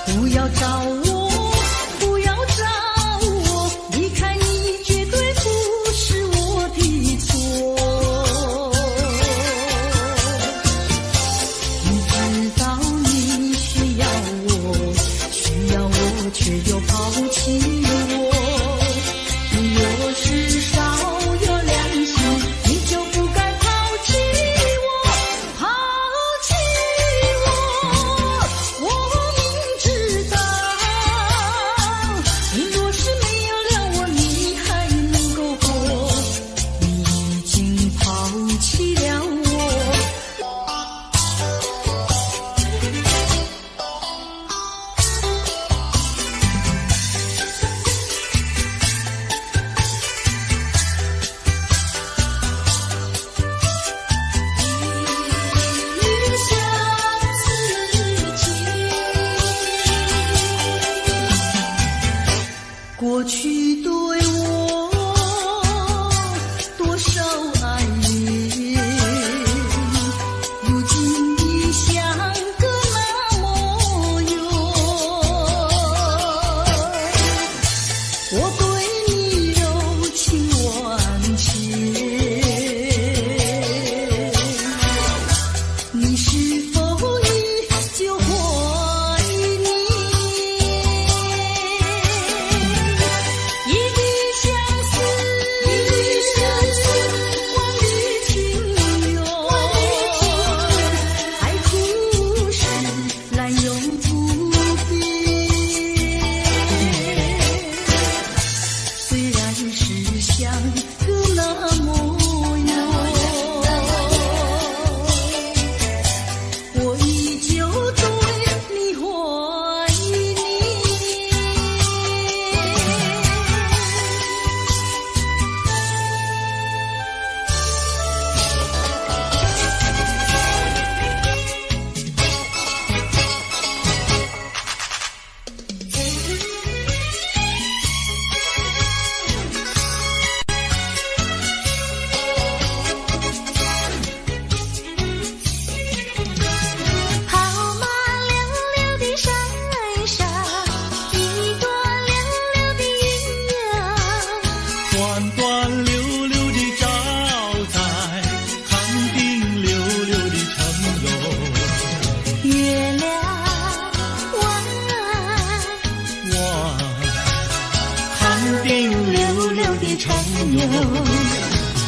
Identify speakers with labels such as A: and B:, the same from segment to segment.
A: 不要找我，不要找我，离开你绝对不是我的错。你知道你需要我，需要我却又抛弃我。你若是少有良心，你就不该抛弃我，抛弃我。我明知道，你若是没有了我，你还能够活。你已经抛弃了我。过去对我多少爱恋，如今已像个那模样。我对你柔情万千，你是否依旧怀念？一滴相思，万缕情缘。爱苦是来又不变，虽然是像个那模样，我依旧对你怀念。跑马溜溜的山上，一朵溜溜的云呀，
B: 端端溜溜地照在康定溜溜的城楼。
A: 月亮弯，
B: 哇，
A: 康定溜溜的城楼，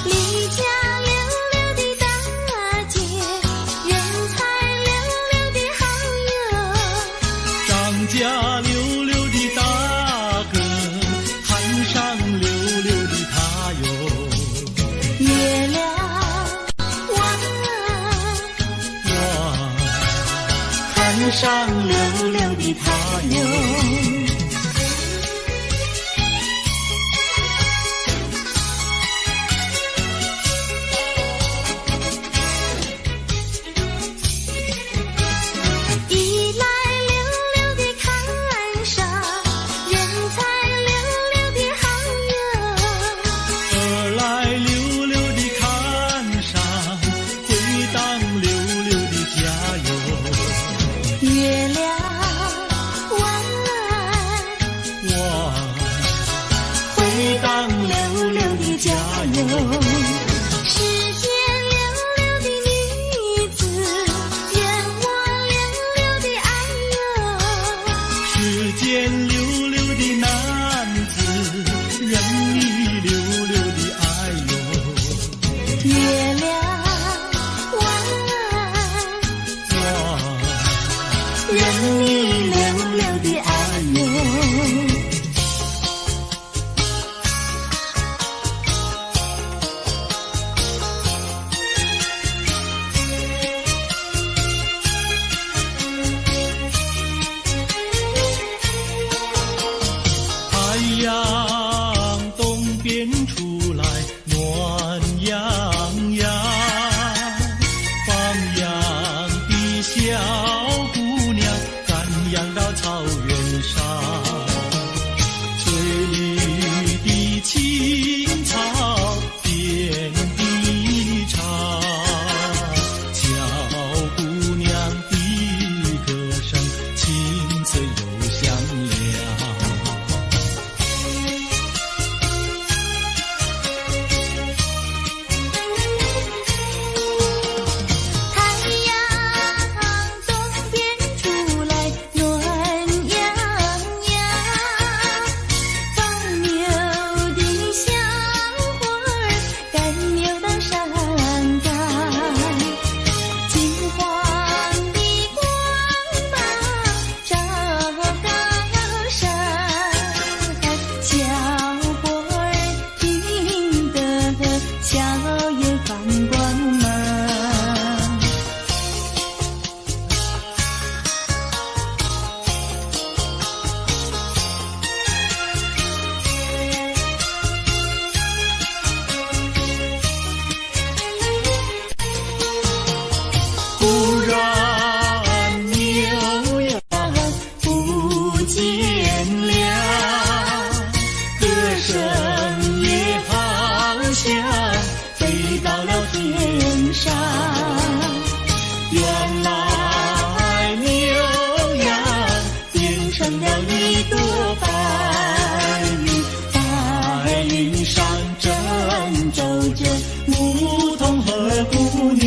A: 离家溜溜的大姐，人才溜溜的好友，
B: 张家溜溜的大哥，滩上溜溜的他哟。
A: 月亮弯，
B: 哇，
A: 滩上溜溜的他哟。一来溜溜的看上，人才溜溜的好友，
B: 二来溜溜地看上，回荡溜溜的家哟。
A: 月亮弯，
B: 哇，
A: 回荡溜溜的家哟。世间溜溜的女子，愿我溜溜的爱哟。
B: 世间溜溜的男子，任你溜溜的爱哟。
A: 月亮弯，
B: 哇，
A: 任你溜溜的爱哟。
B: 太阳东边出来暖洋洋，放羊的小姑娘赶羊到草原上，翠绿的青草遍地长，小姑娘的歌声清脆柔
A: 成了一朵白云，白云上正走着牧童和姑娘。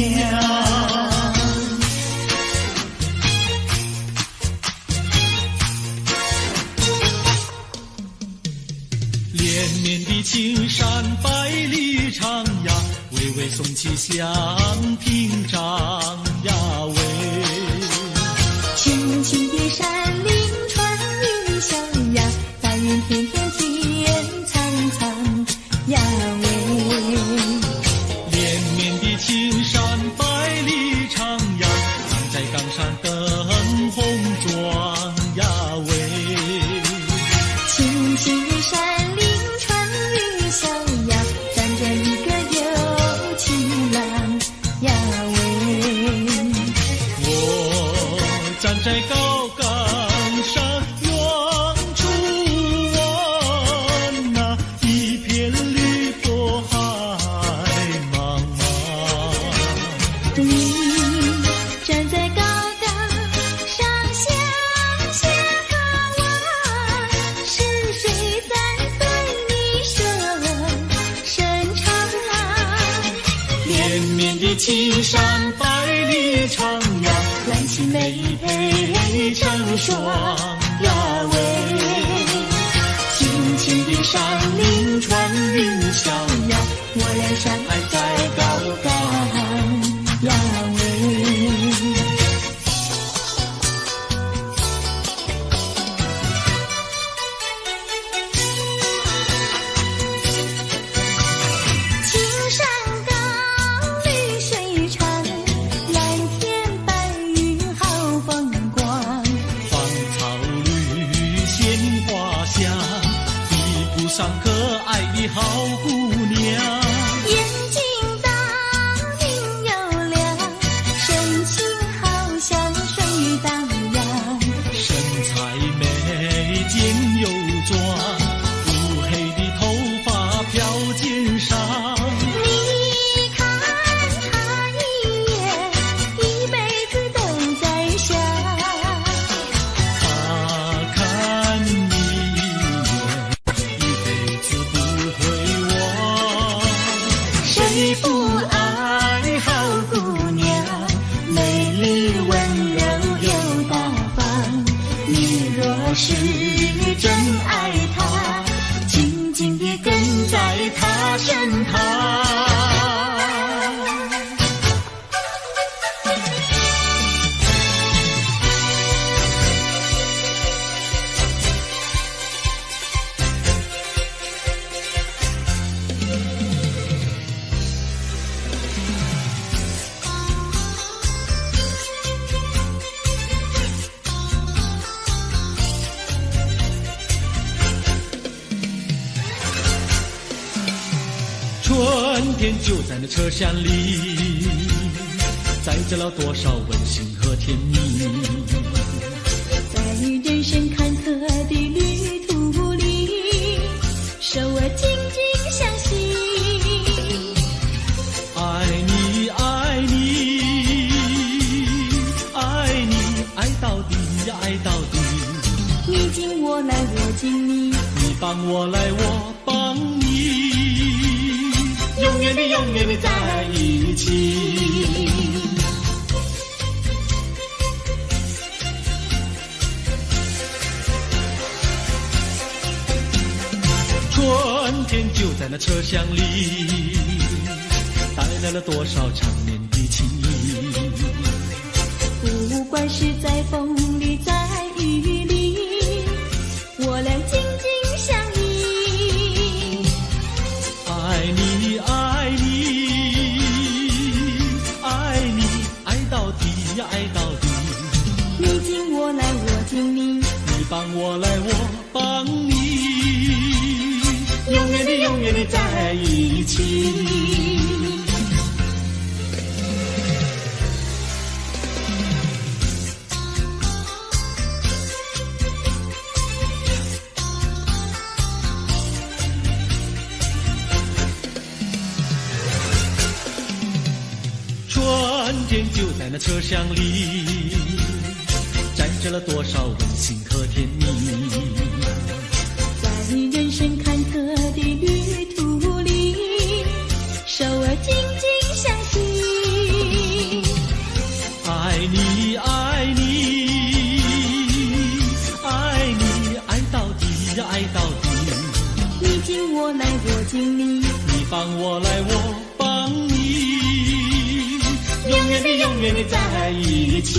B: 连绵的青山百里长呀，巍巍耸起像屏障呀喂。
A: 青青的山岭穿云霄呀，白云片片天苍苍呀喂。
B: 连绵的青山百里长呀，站在冈山灯红妆呀喂。
A: 青青的山岭穿云霄呀，站着一个有情郎呀喂。
B: 我站在高岗上远处望那一片绿波海茫茫。
A: 你站在高岗上向下望，是谁在对你伸长？
B: 连绵的青山百里长呀，
A: 蓝旗美配成双呀喂。青青的山岭穿云霄呀，我俩相爱在高岗呀喂。青山高，绿水长，蓝天白云好风光。
B: 芳草绿，鲜花香，比不上可爱的好姑娘。
A: 眼睛大，明又亮，神情好像水荡漾。
B: 身材美，肩又壮，乌黑的头发飘肩上。
A: 你看他一眼，一辈子都在想。
B: 他看你一眼，一辈子不会忘。
A: 谁不爱好姑娘？美丽温柔又大方。你若是真爱她，紧紧地跟在她身旁。
B: 春天就在那车厢里，载着了多少温馨和甜蜜。
A: 在人生坎坷的旅途里，手儿紧紧相系。
B: 爱你，爱你，爱你，爱到底呀，爱到底。
A: 你敬我来，我敬你，
B: 你帮我来，我帮你，永远的，永远的在一起。春天就在那车厢里，带来了多少缠绵的情谊。
A: 不管是在风里，在雨里，我俩紧紧相依。
B: 爱你，爱你，爱你，爱到底呀，爱到底。
A: 你敬我来，我敬你，
B: 你帮我来，我帮你，永远的，永远的在一起。春天就在那车厢里，载着了多少温馨和甜蜜。
A: 在人生坎坷的旅途里，手儿紧紧相系。
B: 爱你爱你爱你爱到底爱到底，
A: 你敬我来我敬你，
B: 你帮我来我帮你，永远的永远的在一起。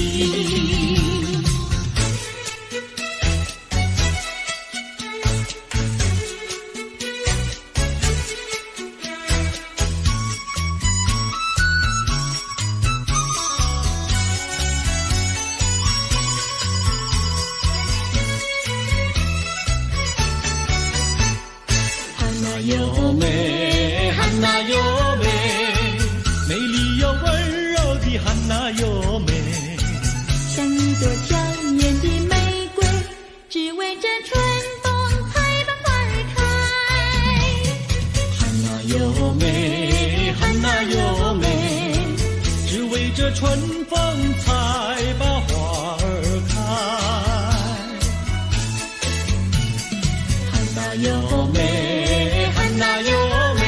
A: 优美，
B: 汉娜优美，美丽又温柔的汉娜优美，
A: 像一朵娇艳的玫瑰，只为这春风才把花儿开。
B: 汉娜优美，汉娜优美，只为这春风才把花儿开。
A: 汉娜优美，
B: 汉娜优美，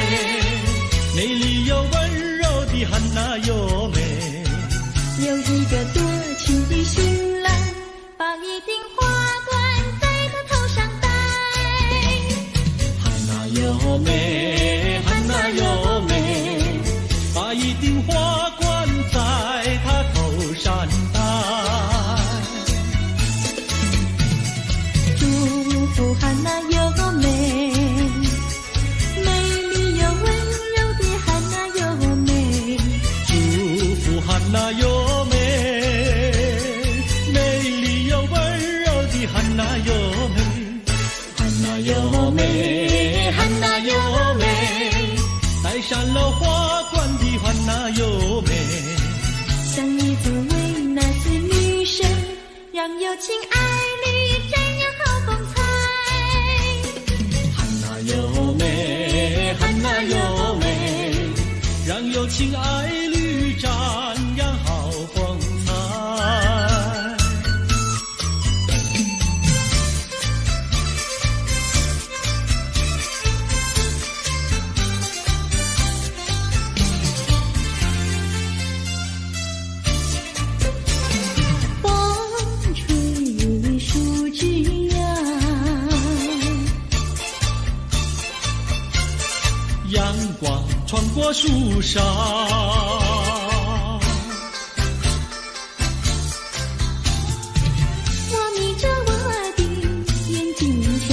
B: 美丽又温柔的汉娜优美，
A: 有一个多情的新郎，把一顶花冠在他头上戴。
B: 汉娜优美，汉娜优美，把一顶花冠在他头上戴。
A: 祝福汉娜优美，
B: 汉娜优美，美丽又温柔的汉娜优美，汉娜优美，汉娜优美，戴上了花冠的汉娜优美，
A: 像一座维纳斯女神，让有情爱侣展扬好风采。
B: 汉娜优美，汉娜优美，让有情爱侣展扬好风采。
A: 风吹树枝摇，
B: 阳光穿过树梢，
A: 我眯着我的眼睛瞧，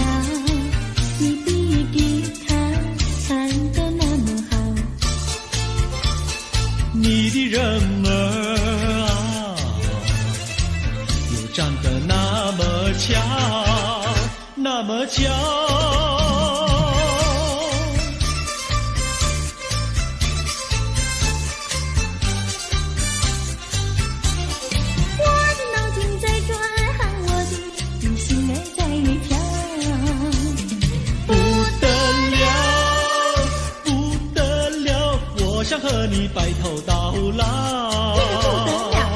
A: 你比吉他弹得那么好，
B: 你的人儿啊，又长得那么巧，那么巧。想和你白头到老，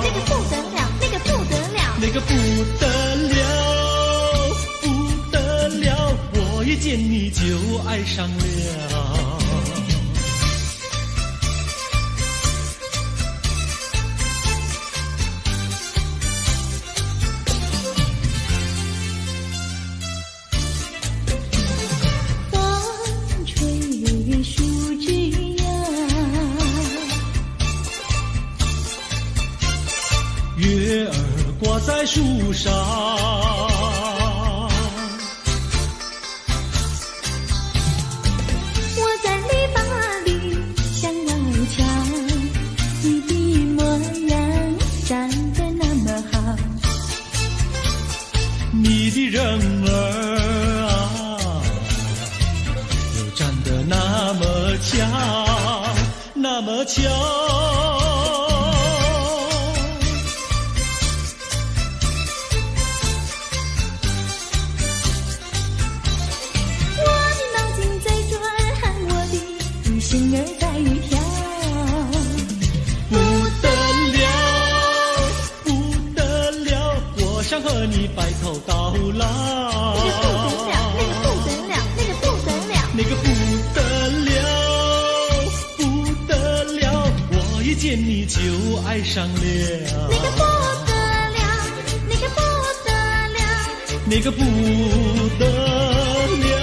A: 那个不得了，那个不得了，
B: 那个不得了，不得了，我一见你就爱上了。
A: 风吹树枝
B: 月儿挂在树上，
A: 我在篱笆里向外瞧，你的模样长得那么好，
B: 你的人儿啊，又长得那么巧，那么巧。
A: 心儿在跳，
B: 不得了，不得了，我想和和你白头到老。那个不得了，不得了，我一见你就爱上了。那个不得了，那个不得了，那个不得了。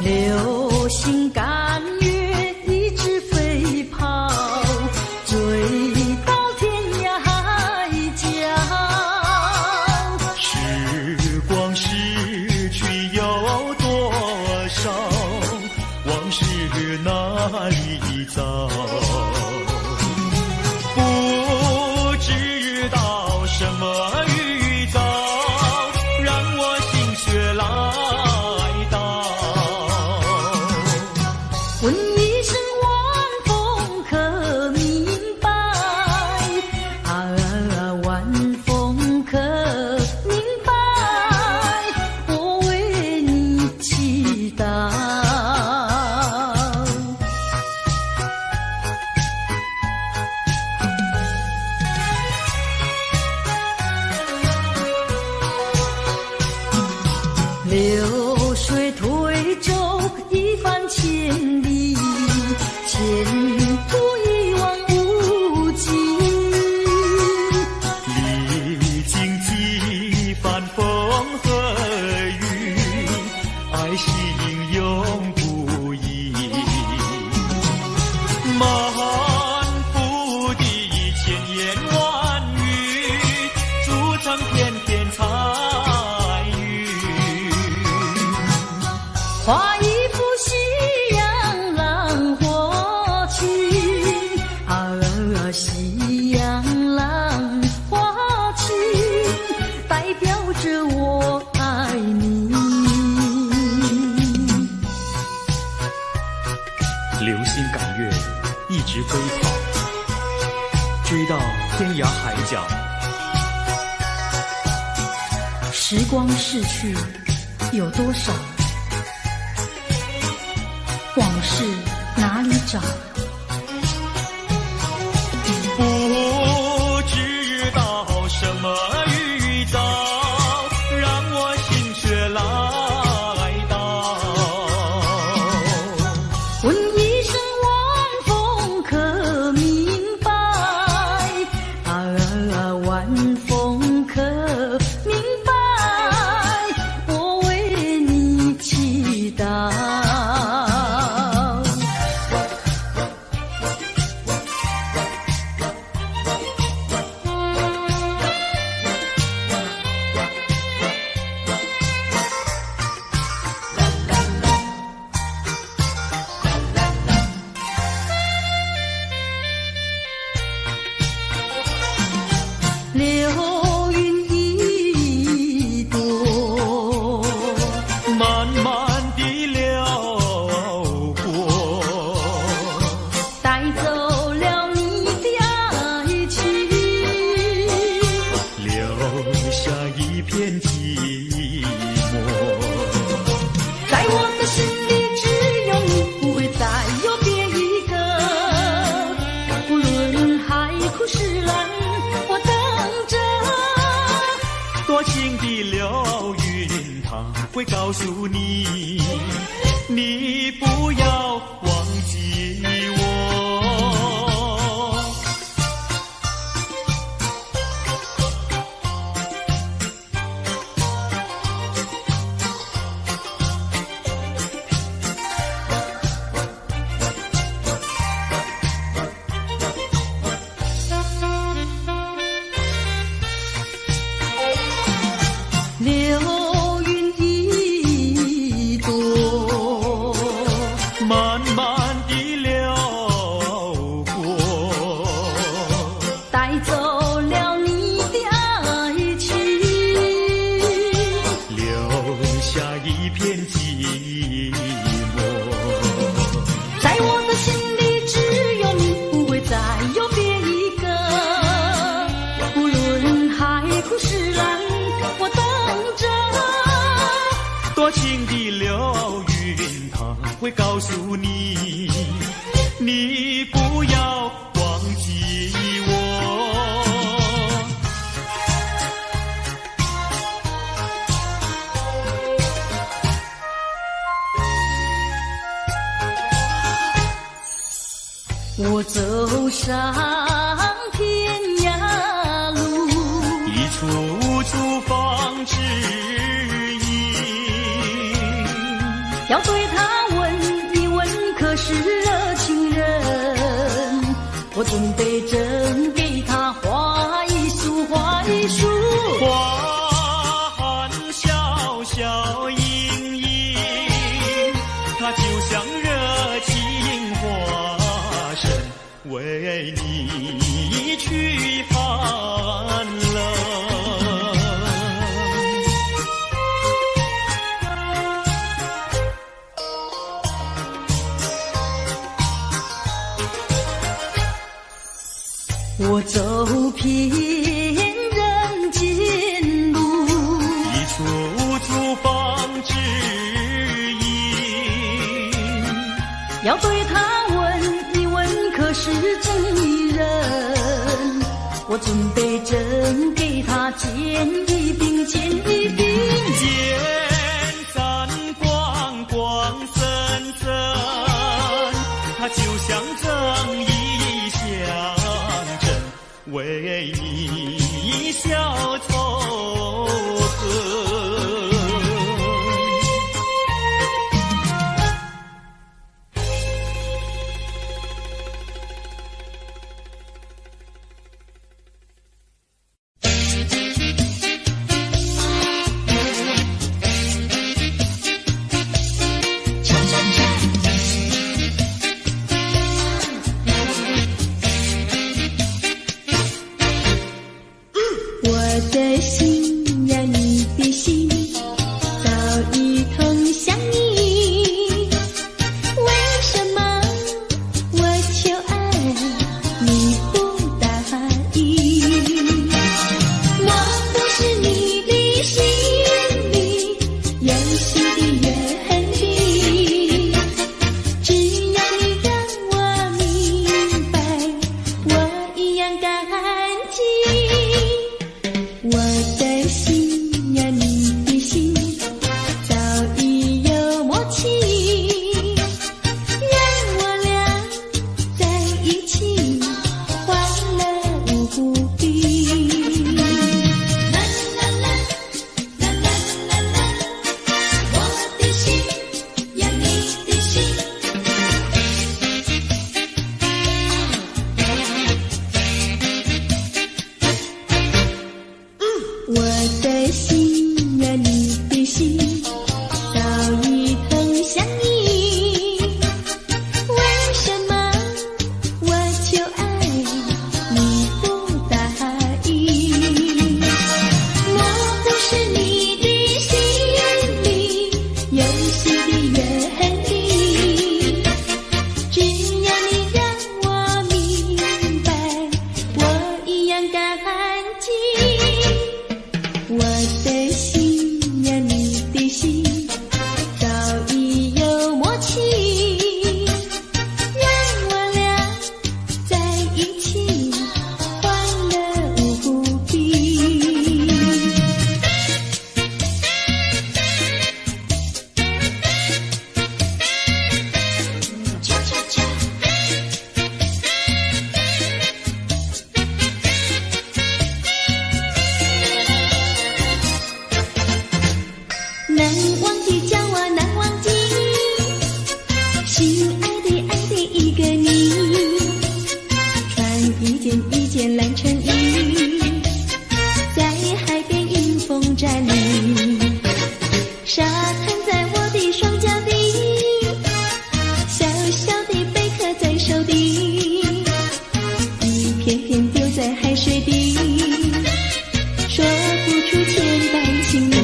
A: 流星赶月一直飞跑，追到天涯海角。
B: 时光逝去有多少，往事哪里找？不知道什么预兆，让我心血来到。
A: 问一声晚风可明白？晚风可明白？我为你祈祷。流水推舟一番千里，前途一望无际。
B: 历经几番风和雨，爱心永不移。满腹的千言万语，筑成片片彩云。
A: 画一幅夕阳浪花情，夕阳浪花情，代表着我爱你。
B: 流星赶月，一直飞跑，追到天涯海角。
A: 时光逝去有多少？往事哪里找？
B: 不知道什么预兆，让我心血来到。
A: 问一声晚风可明白？晚风可明白？我为你祈祷。流云一朵，
B: 慢慢地流过，
A: 带走了你的爱情，
B: 留下一片寂寞。
A: 在我的心里只有你，不会再有别一个。不论海枯石烂，我等着。
B: 多情的流云，它会告诉你，你不要忘记我。
A: 流云
B: 下一片寂寞。
A: 在我的心里只有你，不会再有别一个。不论海枯石烂，我等着。
B: 多情的流云，它会告诉你，你不要忘记我。
A: 我走上天涯路，
B: 一处处放指引，
A: 要对他问一问，可是热情人？我准备真给他画一束，画一束。
B: 花含笑笑盈盈，它就像热情花神，为你驱寒冷。
A: 我走遍人间路，
B: 一处处放指引，
A: 要对他问一问，可是真一人？我准备真给他见一饼，见一饼。
B: 见咱光光森森，它就像正义象征，为你消仇恨。
A: 我的心呀，你的心早已通向你，为什么我求爱你不答应？我不是你的心里游戏的原地，只要你让我明白，我一样感激。我的心呀，你的心早已有默契，让我俩在一起，欢乐无比。啦啦啦，啦啦啦啦，我的心呀，你的心。我的心呀，你的心早已通向你，为什么我求爱你不答应？我不是你的心里游戏的原地，只要你让我明白，我一样感激。我的心呀，你的心早已有默契，让我俩在一起，欢乐无比。恰恰恰。难忘的叫我难忘记，心爱的一个你，穿一件蓝衬衣，在海边迎风站立，沙滩在我的双脚底，小小的贝壳在手底，一片片丢在海水底，说不出千般情意。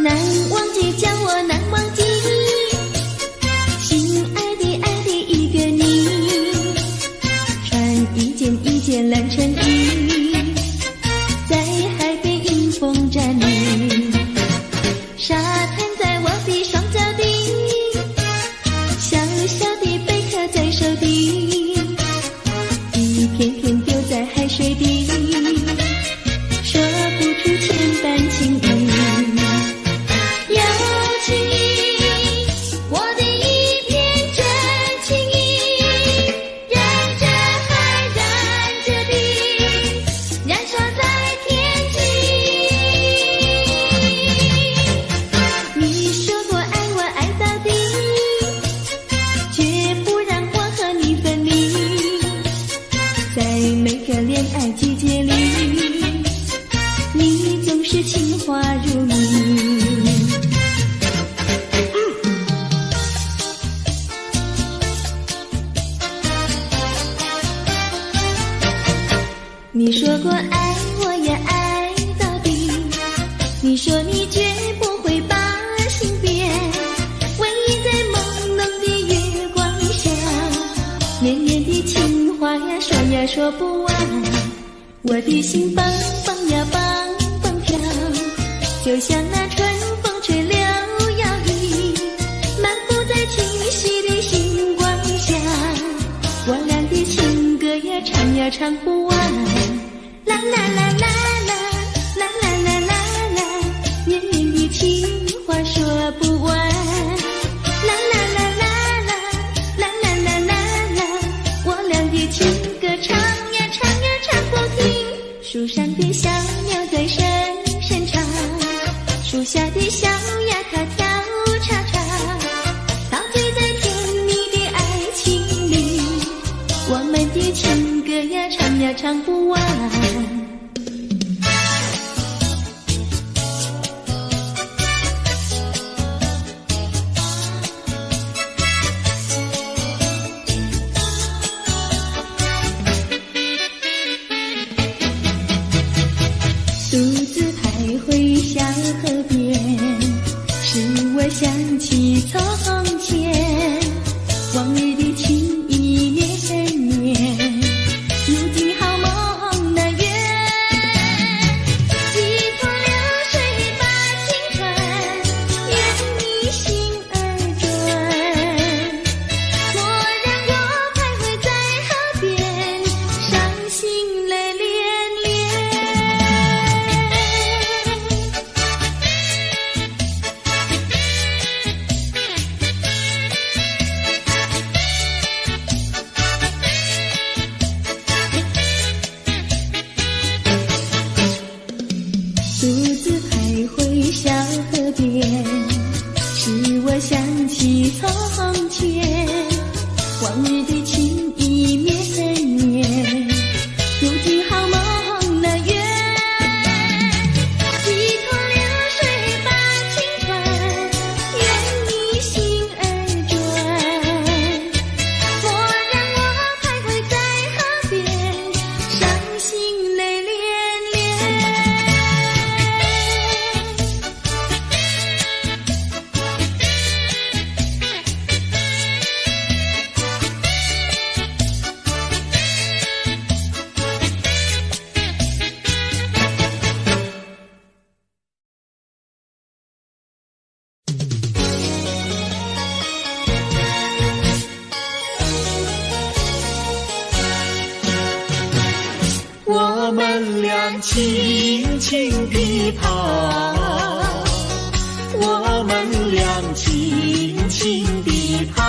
A: 难忘记，叫我难忘记，心爱的一个你，穿一件蓝衬衣，在海边迎风站立，沙滩在我的双脚底，小小的贝壳在手底，一片片丢在海水底，说不出千般情意。有情意，我的一片真情意，燃着海，燃着地，燃烧在天际。你说过爱我爱到底，绝不让我和你分离，在每个恋爱季节里，你总是情话如你。你说过爱我也爱到底，你说你绝不会把心变，唯一在朦胧的月光下，绵绵的情话呀说呀说不完，我的心蹦蹦呀蹦蹦跳，就像那春风吹柳摇曳，漫步在清晰的星光下，我俩的情歌呀唱呀唱不完，啦啦啦啦啦啦啦啦啦啦，绵绵的情话说不完，啦啦啦啦啦啦啦啦啦啦，我俩的情歌唱呀唱呀唱不停，树上的小鸟在声声唱，树下的小鸭它跳叉叉，陶醉在甜蜜的爱情里，我们的情歌呀唱呀唱不完。独自徘徊小河边，使我想起从前，往日的情意绵绵，如今好梦难圆，几头流水把情传，愿你心儿转，莫让我徘徊在河边，伤心泪涟涟。独自徘徊小河边，使我想起从前，往日的情意绵绵，如今好梦难圆，几头流水把情传，愿你心儿转，莫让我徘徊在河边，伤心泪涟涟。
B: 我们俩轻轻地跑，我们俩轻轻地跑。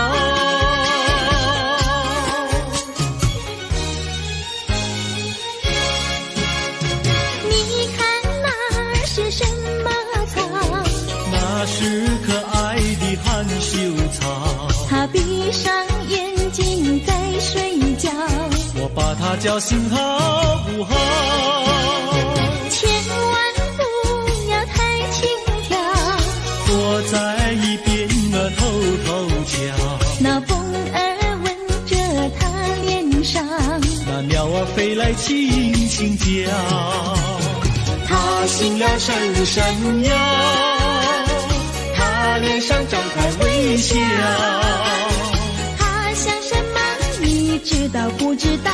A: 你看那是什么草？
B: 那是可爱的含羞草，
A: 它闭上眼睛在睡觉，
B: 我把它叫醒好不好？
A: 千万不要太轻佻，
B: 我在一边偷偷瞧，
A: 那风儿吻着他脸上，
B: 那鸟儿飞来轻轻叫，它醒了深深摇。他脸上张开微笑。
A: 他想什么你知道不知道？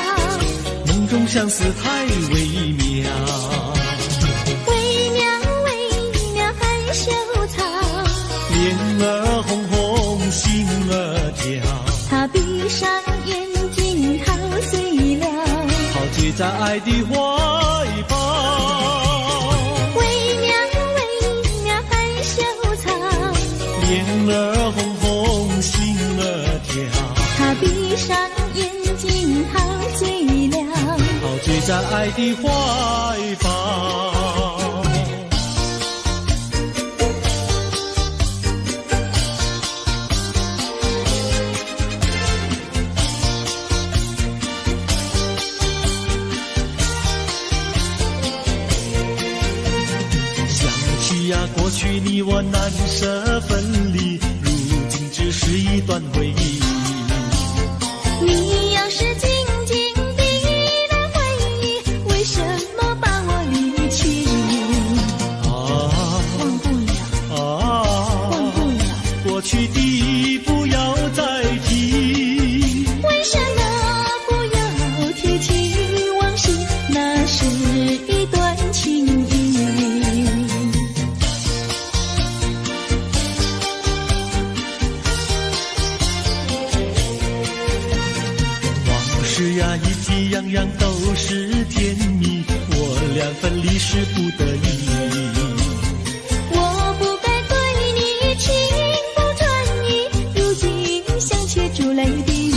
B: 梦中相思太微妙，
A: 微妙微妙害羞草，
B: 脸儿红红心儿跳，
A: 他闭上眼睛陶醉了，
B: 陶醉在爱的怀抱。
A: 微妙微妙害羞草，
B: 脸儿红红心儿跳，
A: 他闭上眼睛陶醉了，
B: 陶醉在爱的怀抱。过去你我难舍分离，如今只是一段回忆。
A: 你要是静静地来回忆，为什么把我离弃？忘不了，忘不了，
B: 过去的不要再提。
A: 为什么不要提起往事？那是一段情谊。
B: 是呀，一体样样都是甜蜜，我俩分离是不得已。
A: 我不该对你情不专一，如今想起珠泪滴。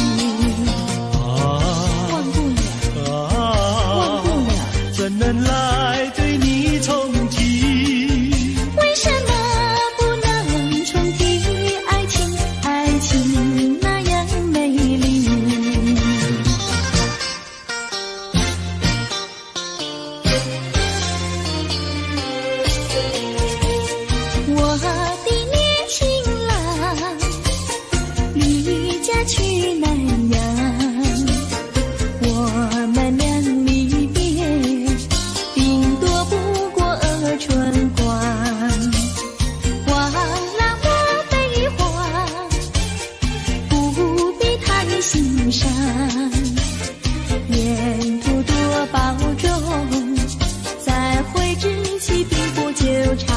A: 忘不了，忘不了，
B: 怎能来对你重提？
A: 为什么不能重提爱情？爱情那样美丽。我的年轻郎离家去南洋，我们俩离别，顶多不过春光。忘了我悲欢，不必太心伤，沿途多保重，再会之期并不久长。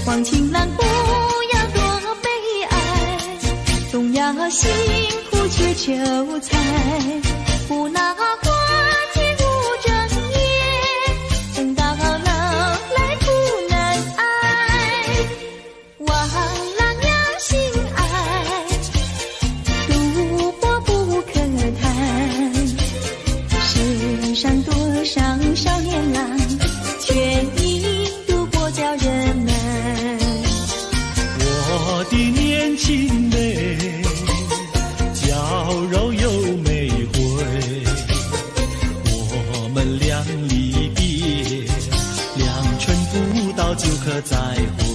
A: 望情郎不要多悲哀，总要辛苦去求财，不拿花钱无正业，等到老来苦难挨。忘了要心爱，赌博不可谈，世上多少少年郎，却因赌博叫人难。
B: 我的年轻妹，娇柔又美慧，我们俩离别，两春不到就可再会，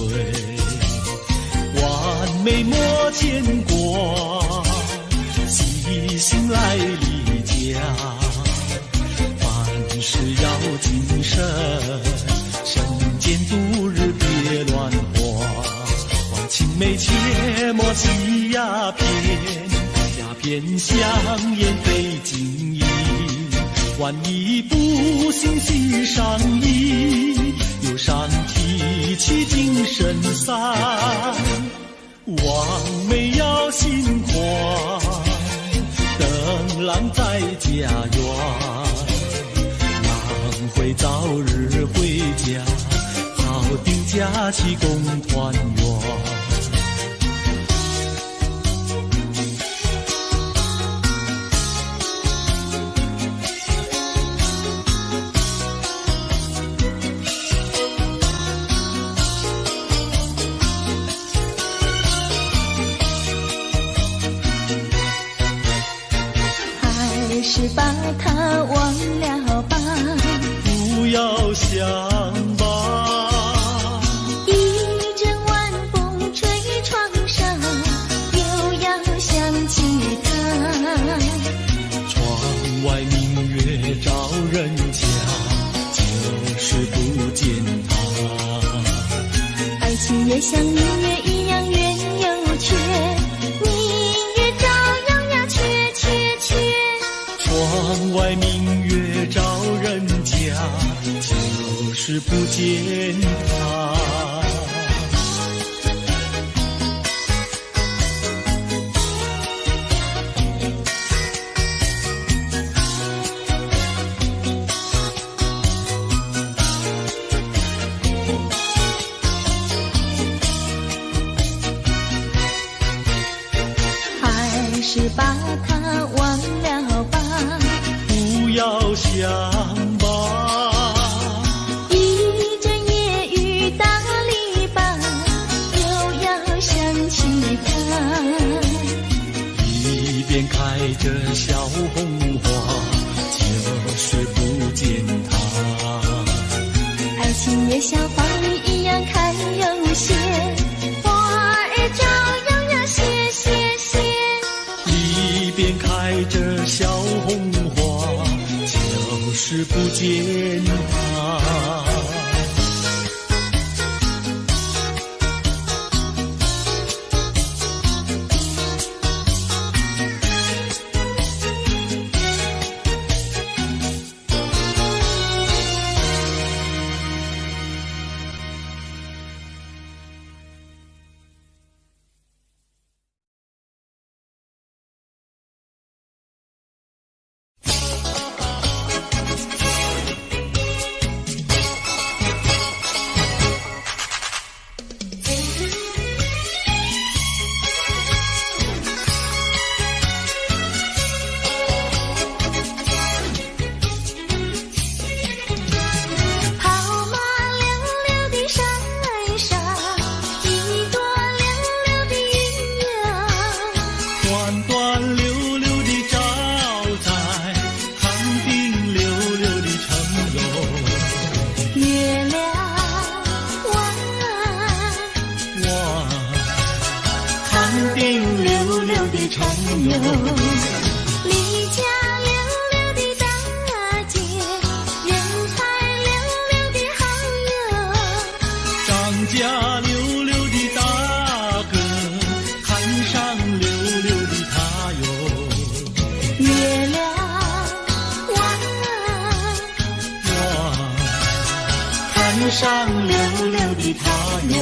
B: 完美莫牵挂，细心来离家，凡事要谨慎，身兼度日别乱花。青梅切莫系鸦片，鸦片香烟非金银，万一不幸喜上衣，忧伤提起精神散，望梅要心宽，等郎在家园，郎会早日回家，早定假期共团圆。
A: 是把它忘了吧，
B: 不要想吧。
A: 一阵晚风吹窗上，又要想起他。
B: 窗外明月照人家，就是不见他。
A: 爱情也像明月一样
B: 就是不见他。
A: 还是把它忘了吧，
B: 不要想吧，
A: 一阵夜雨打篱笆，又要想起他。
B: 一边开着小红花，就是不见他。
A: 爱情也像花儿一样开又谢，花儿照样要谢谢谢。
B: 一边开着小红花，就是不见他。上溜溜的他哟。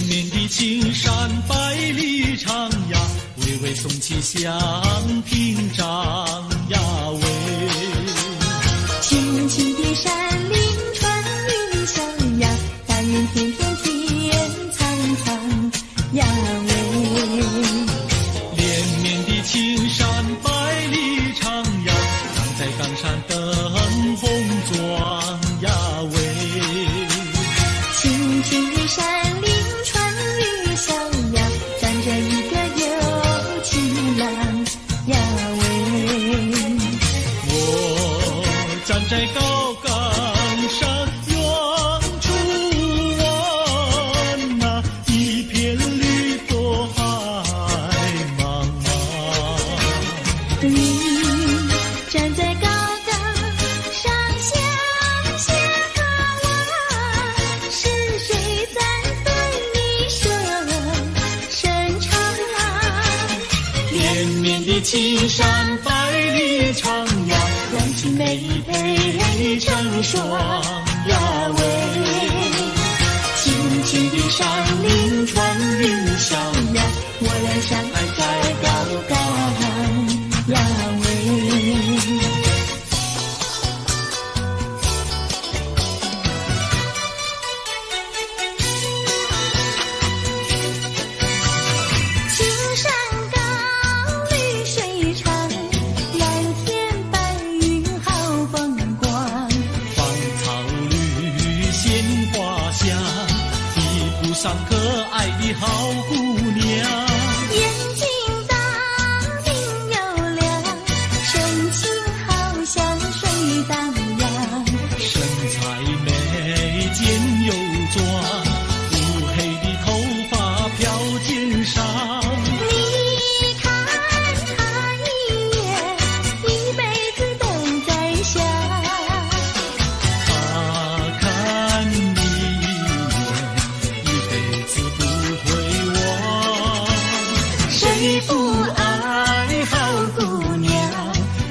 B: 绵的青山百里长呀，巍巍耸起响屏障呀喂。
A: 青青的山林穿云霄呀，大雁翩翩天苍苍呀喂。
B: 连绵的青山百里长呀，站在冈山登峰壮呀喂。
A: 青青的山林穿云霄呀，站着一个有情郎呀喂。
B: 我站在高冈山，远处望那一片绿朵海茫茫。
A: 你站在高冈上向下看望，是谁在对你伸长？
B: 连绵的青山百里长呀，
A: 两情眉配成双呀喂。青青的山林穿云霄呀，我俩相爱在高冈呀喂。青山高，绿水长，蓝天白云好风光。
B: 芳草绿，鲜花香，一步上可爱的好姑娘。
A: 眼睛大，明又亮，神情好像水荡漾。
B: 身材美，肩又壮，乌黑的头发飘肩上。
A: 你看他一眼，一辈子都在想。
B: 他看你一眼，一辈子不会忘。
A: 谁不爱好姑娘，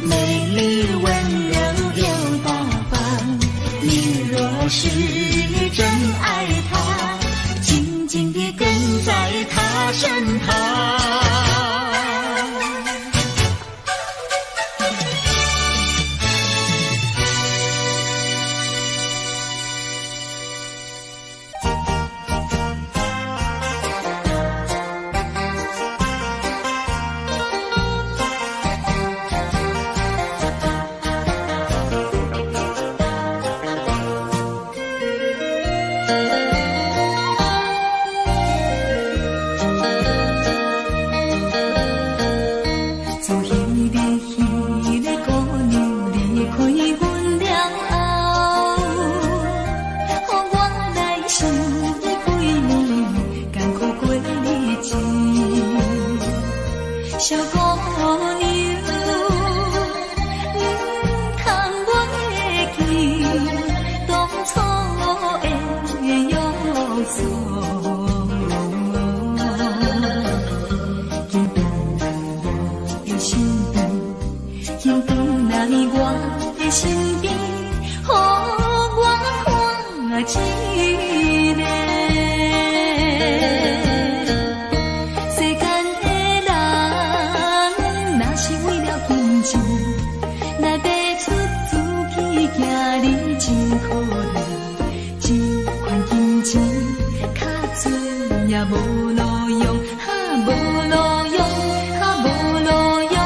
A: 美丽温柔又大方。你若是真爱她，紧紧地跟在她身旁。自迄个姑娘离开阮了后，予我来想几年艰苦过日子。小姑娘，通袂记当初的约束。紧返来我的身边，予我看一个。世间的人，若是为了金钱，来爬出自己行你真可怜。这款金钱，较多也无路用，无路用，无路用。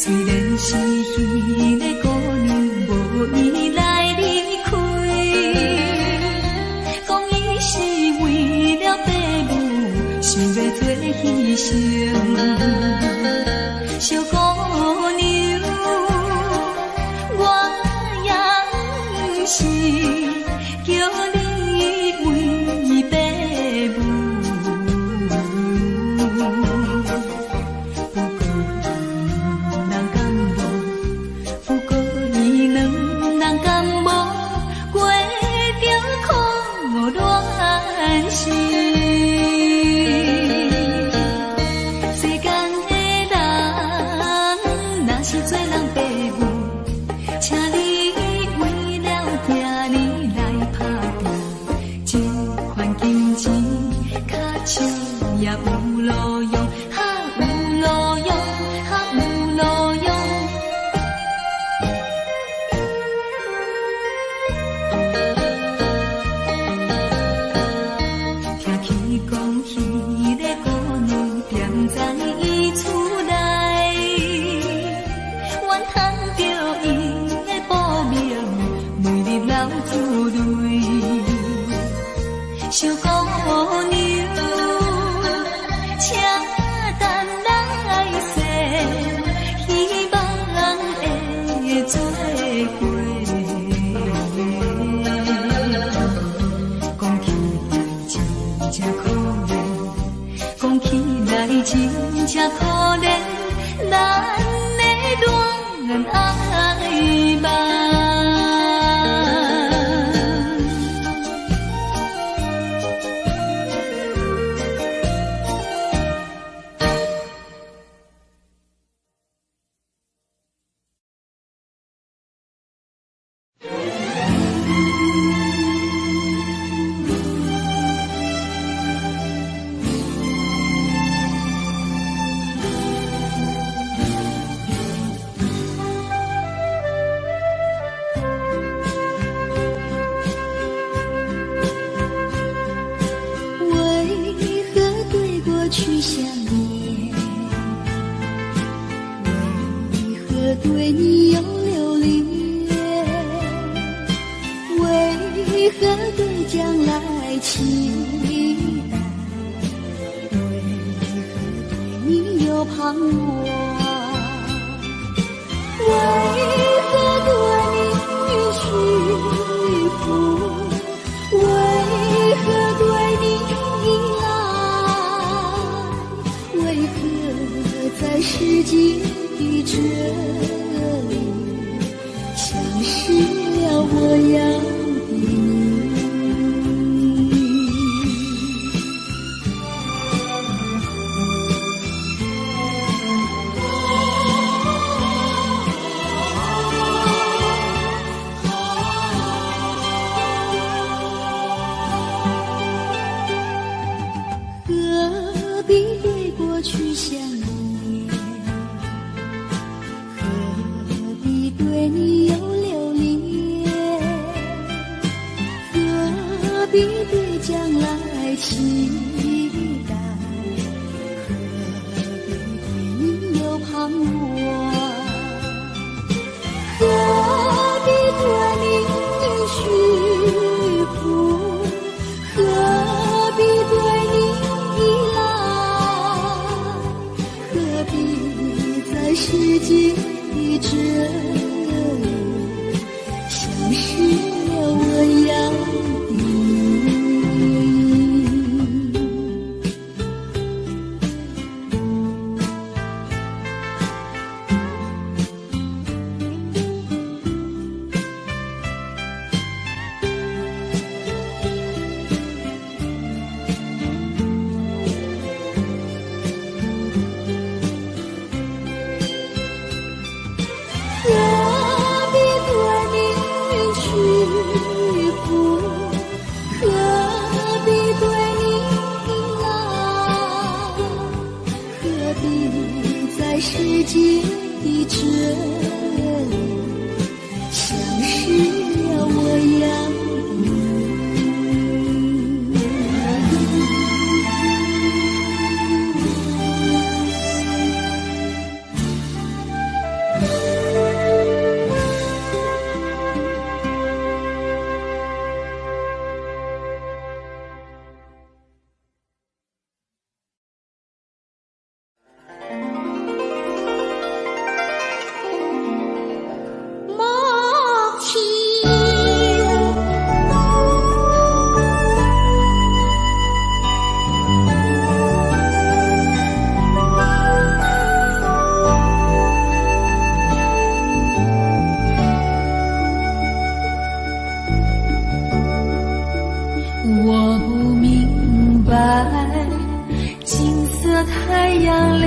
A: 虽然是迄个姑娘无意来离开，讲伊是为了父母想要做牺牲。小姑娘，我也是叫你为父母。不过伊两人敢无过着苦恋时？世间的人真正可怜，咱的恋爱吧。去想念，为何对你有留恋？为何对将来期待？为何对你有盼望？为何对你屈服？为何对你依赖？为何在世界的这里，消失了我要的你？何必对过去想念？何必对你有留恋？何必对将来期待？何必对你有盼望？何必对你屈服？何必对你依赖？何必在世界的这里，消失了我要的你？何必对你屈服？何必对你依赖？何必在世界的这里，消失了我要的你？母亲，我不明白，金色太阳里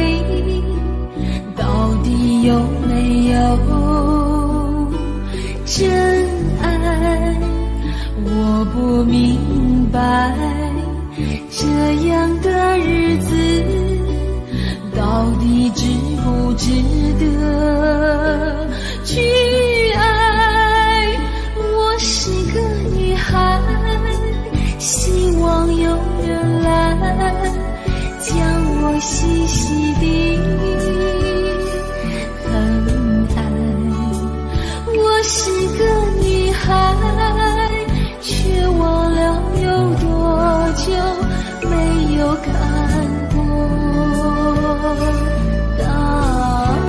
A: 到底有没有真爱？我不明白，这样的日子到底值不值得去爱？我是个女孩，希望有人来将我细细地疼爱。我是个女孩，却忘了有多久没有看过大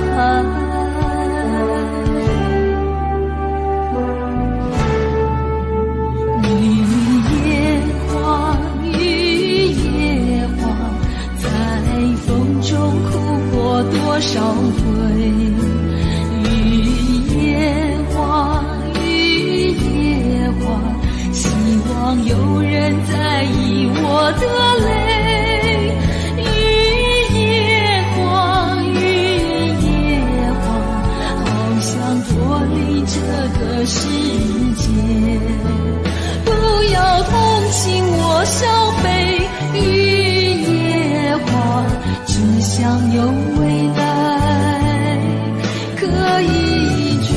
A: 海。多少回。雨夜花，雨夜花，希望有人在意我的泪。雨夜花，雨夜花，好想脱离这个世界。不要同情我伤悲，雨夜花，只想有未来可以追。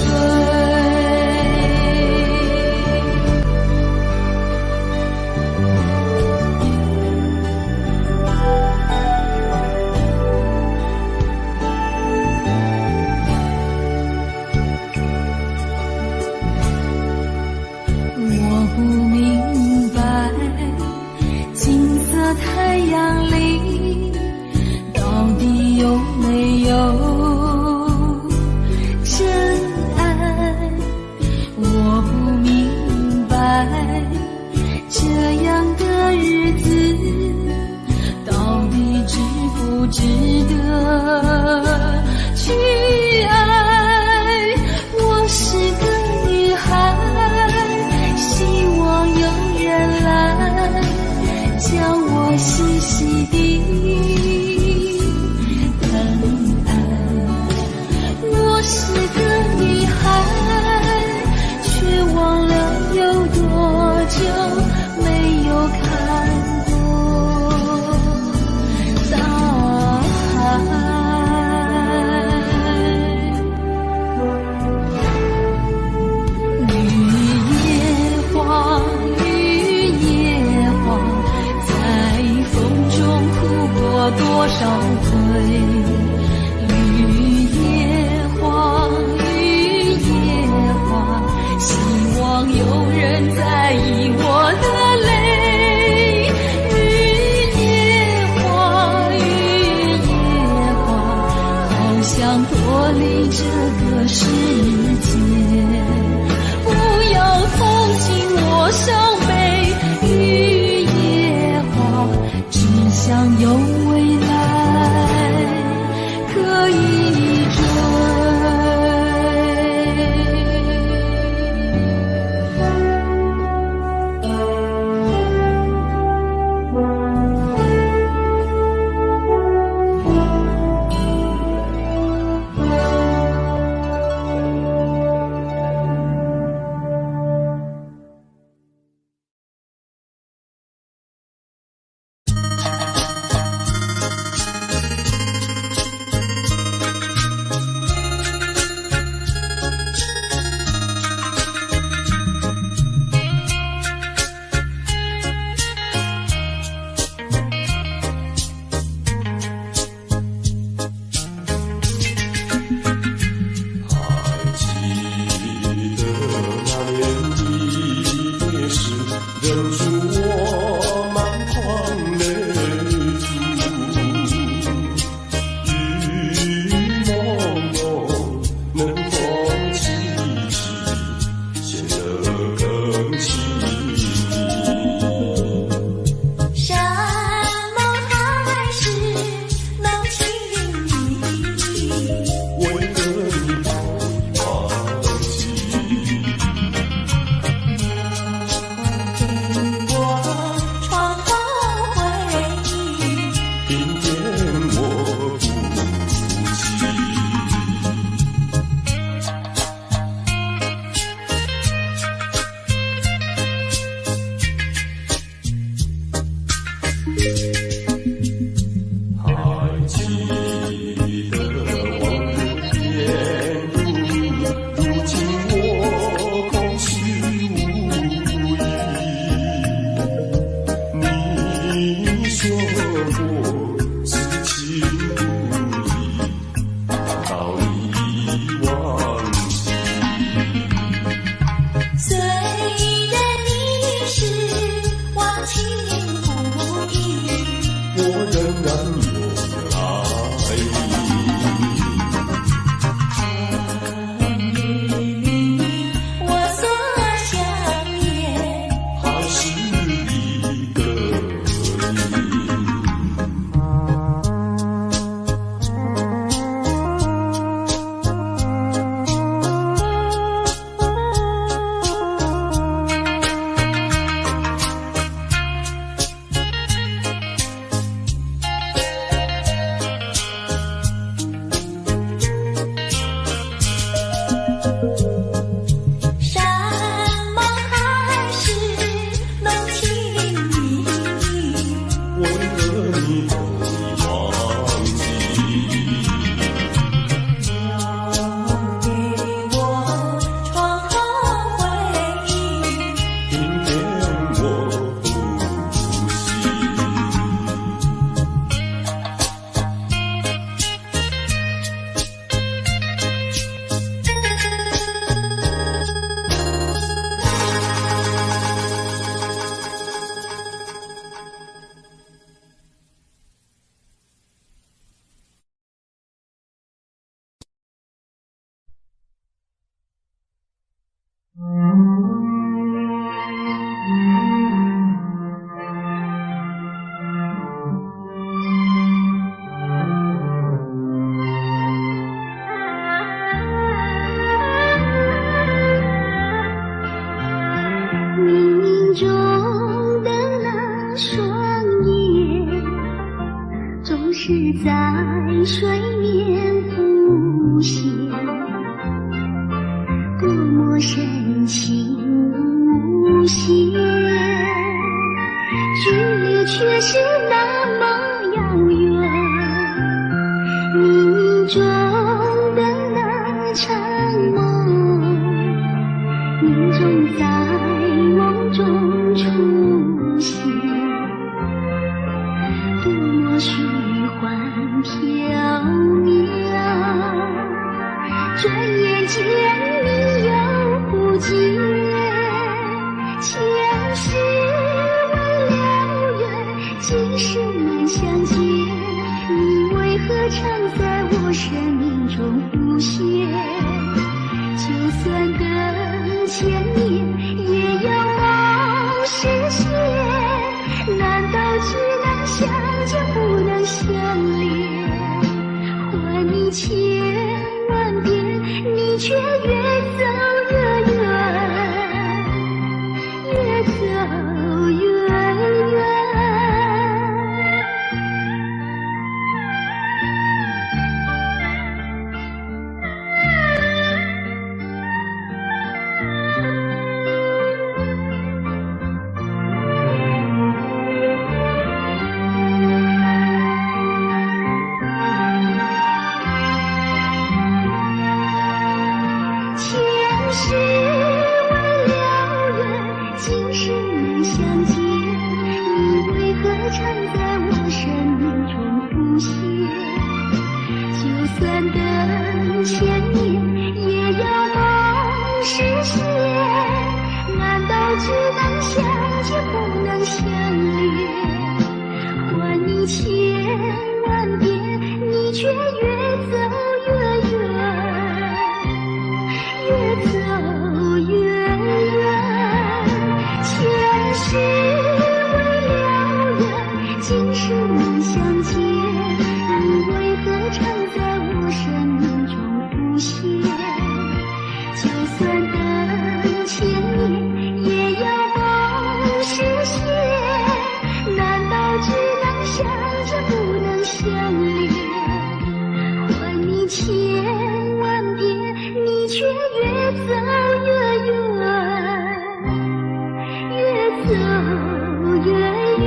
A: 我不明白，金色太阳里到底有没有真爱？我不明白，这样的日子到底值不值得去爱？我是个女孩，希望有人来将我细细地疼爱。我是个女孩，却忘了有多久没有看过大海。多少回，雨夜花，雨夜花，希望有人在意我的泪。雨夜花，雨夜花，好想脱离这个世界。不要同情我伤悲，雨夜花，只想有未来可以追。梦中的那场梦，你总在梦中出现，多么虚幻缥缈，转眼间你又不见，前世未了缘，今生难相见，你为何常在我生命中浮现？就算等千年，也要梦实现，难道只能相见不能相恋？还你千万遍，你却越走越远，越走越远。前世未了缘，今生难相见，你为何常在我生命中浮现？就算等千年，也要梦实现，难道只能相见不能相恋？还你千万遍，你却越走越远，越走越远。前世未了缘，今生难相见，你为何常在我生命中浮现？就算等千年，也要梦实现，难道只能相见不能相恋？还你千万遍，你却越走越远，越走越远。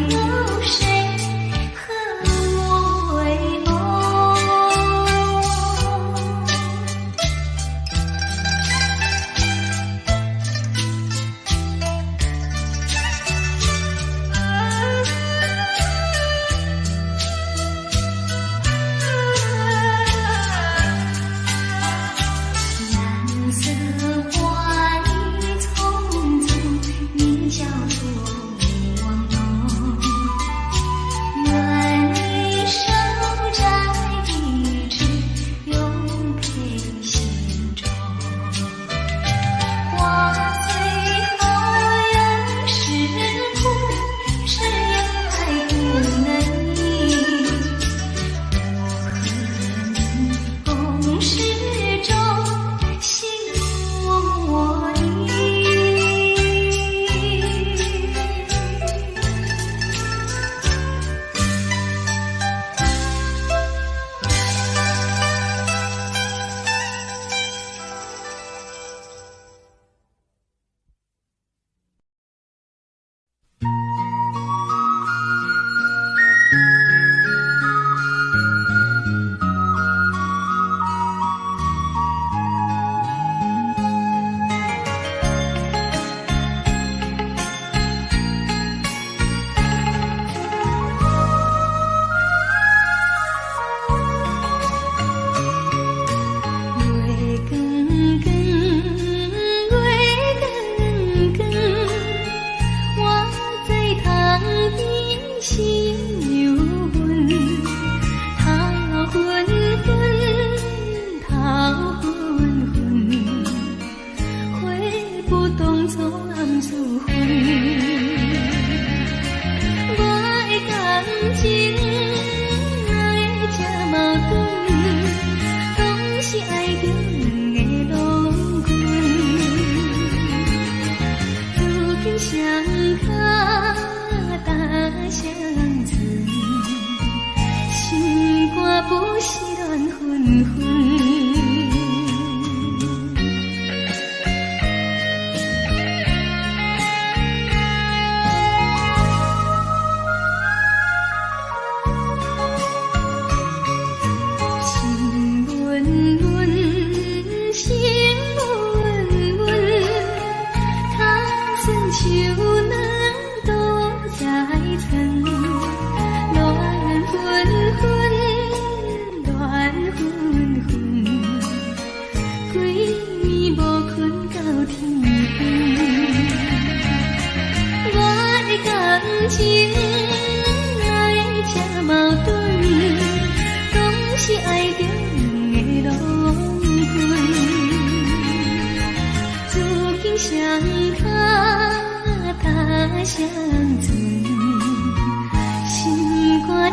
A: 有谁和我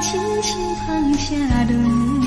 A: 轻轻放下轮。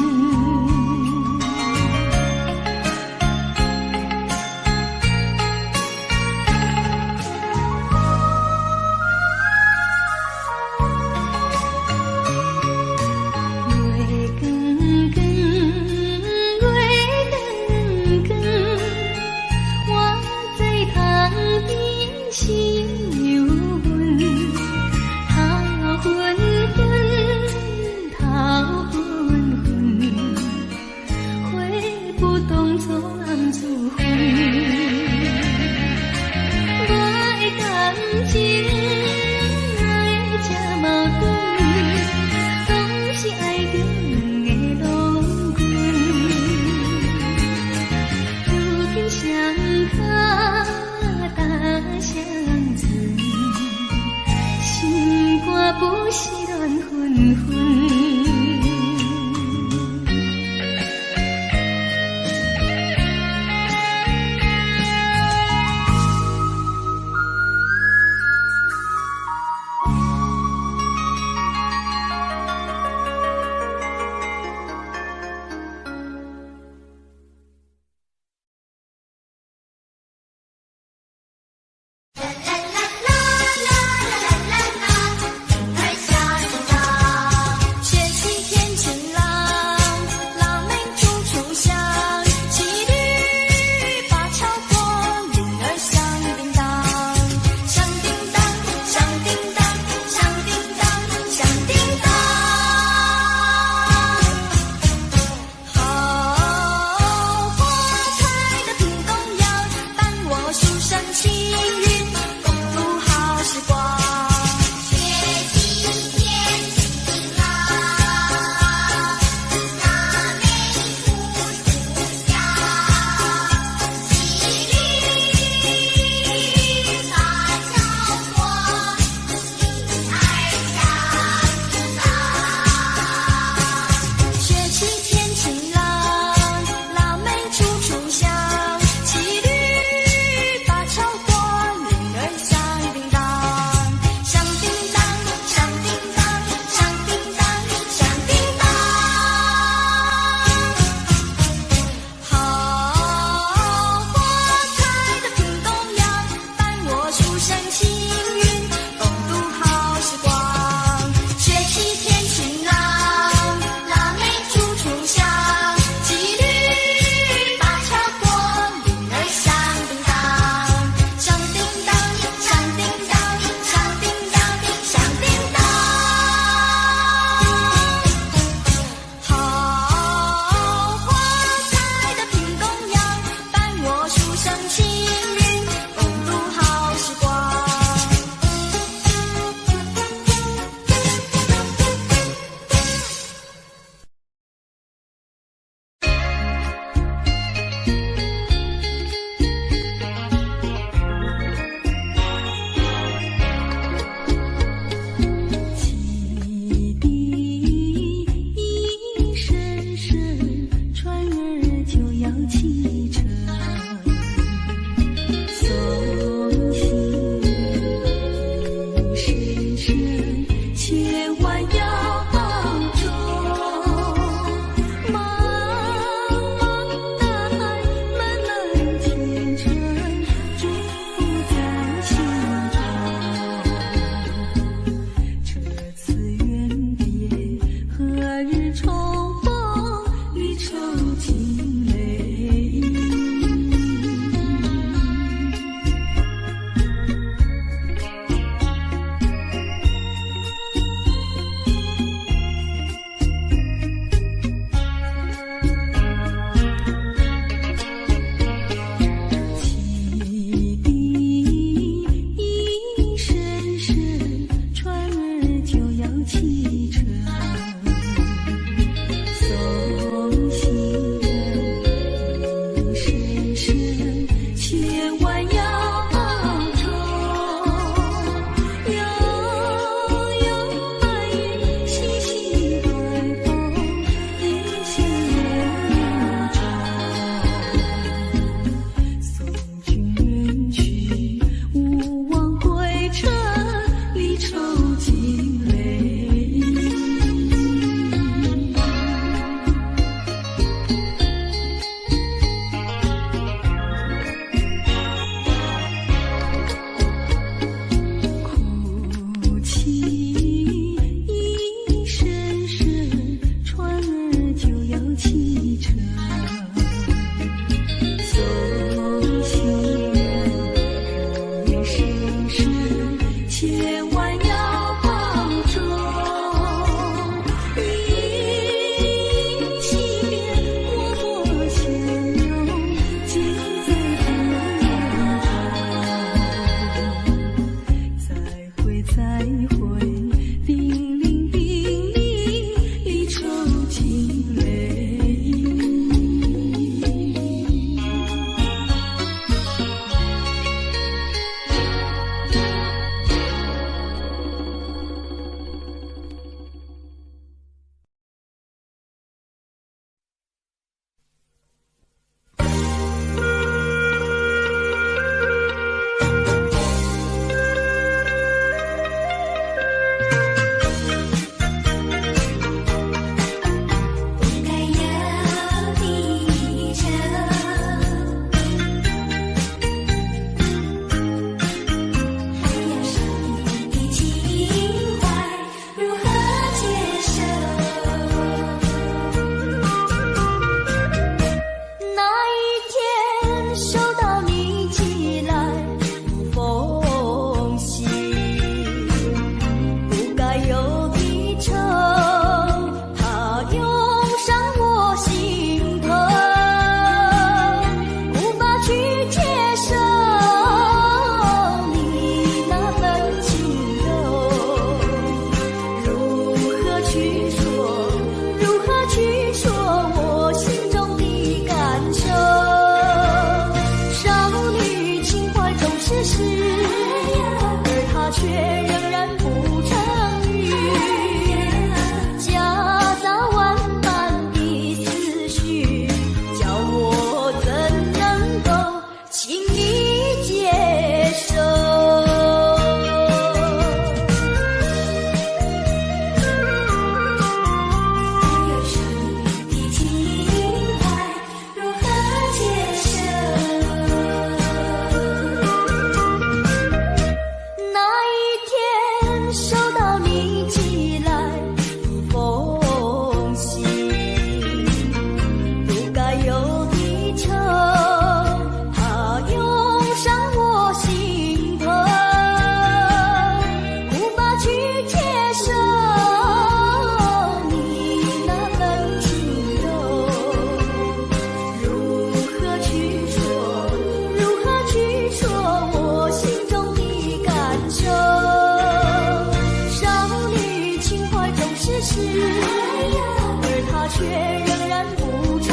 A: 而它却仍然不成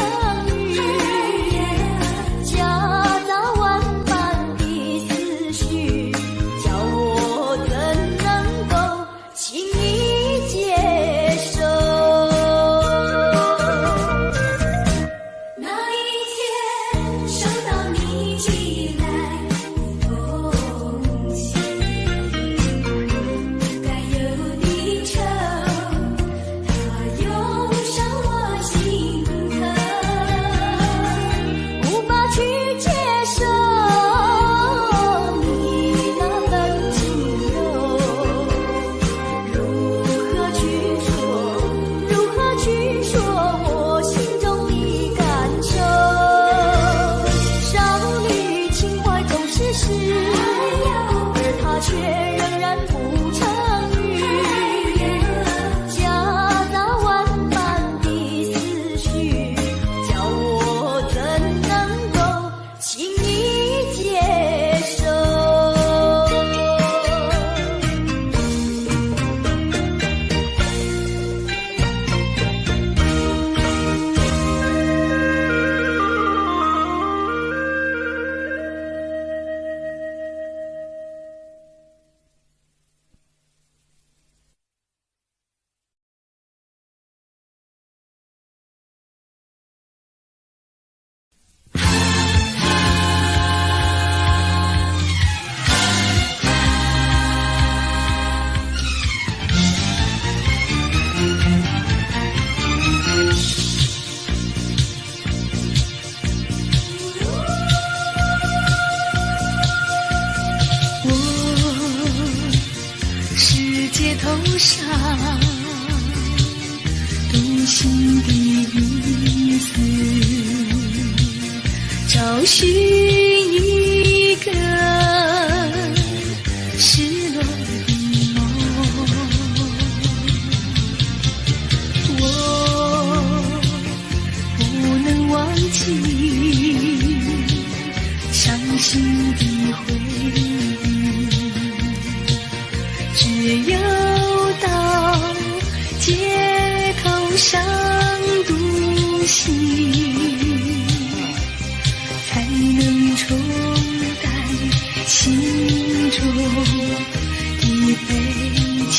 A: 语，夹杂万般的思绪，叫我怎能够轻易接受？那一天收到你寄来风信，该有的愁，它涌上我心头，无法去接受你那份轻柔，如何去说我心中的感受？少女情怀总是诗，而它却仍然不成语，夹杂万般的思绪，叫我怎能够轻易接受？我是街头上独行的影子，找寻一个失落的梦。我不能忘记伤心的回忆，只有到街头上独行，才能冲淡心中的悲情。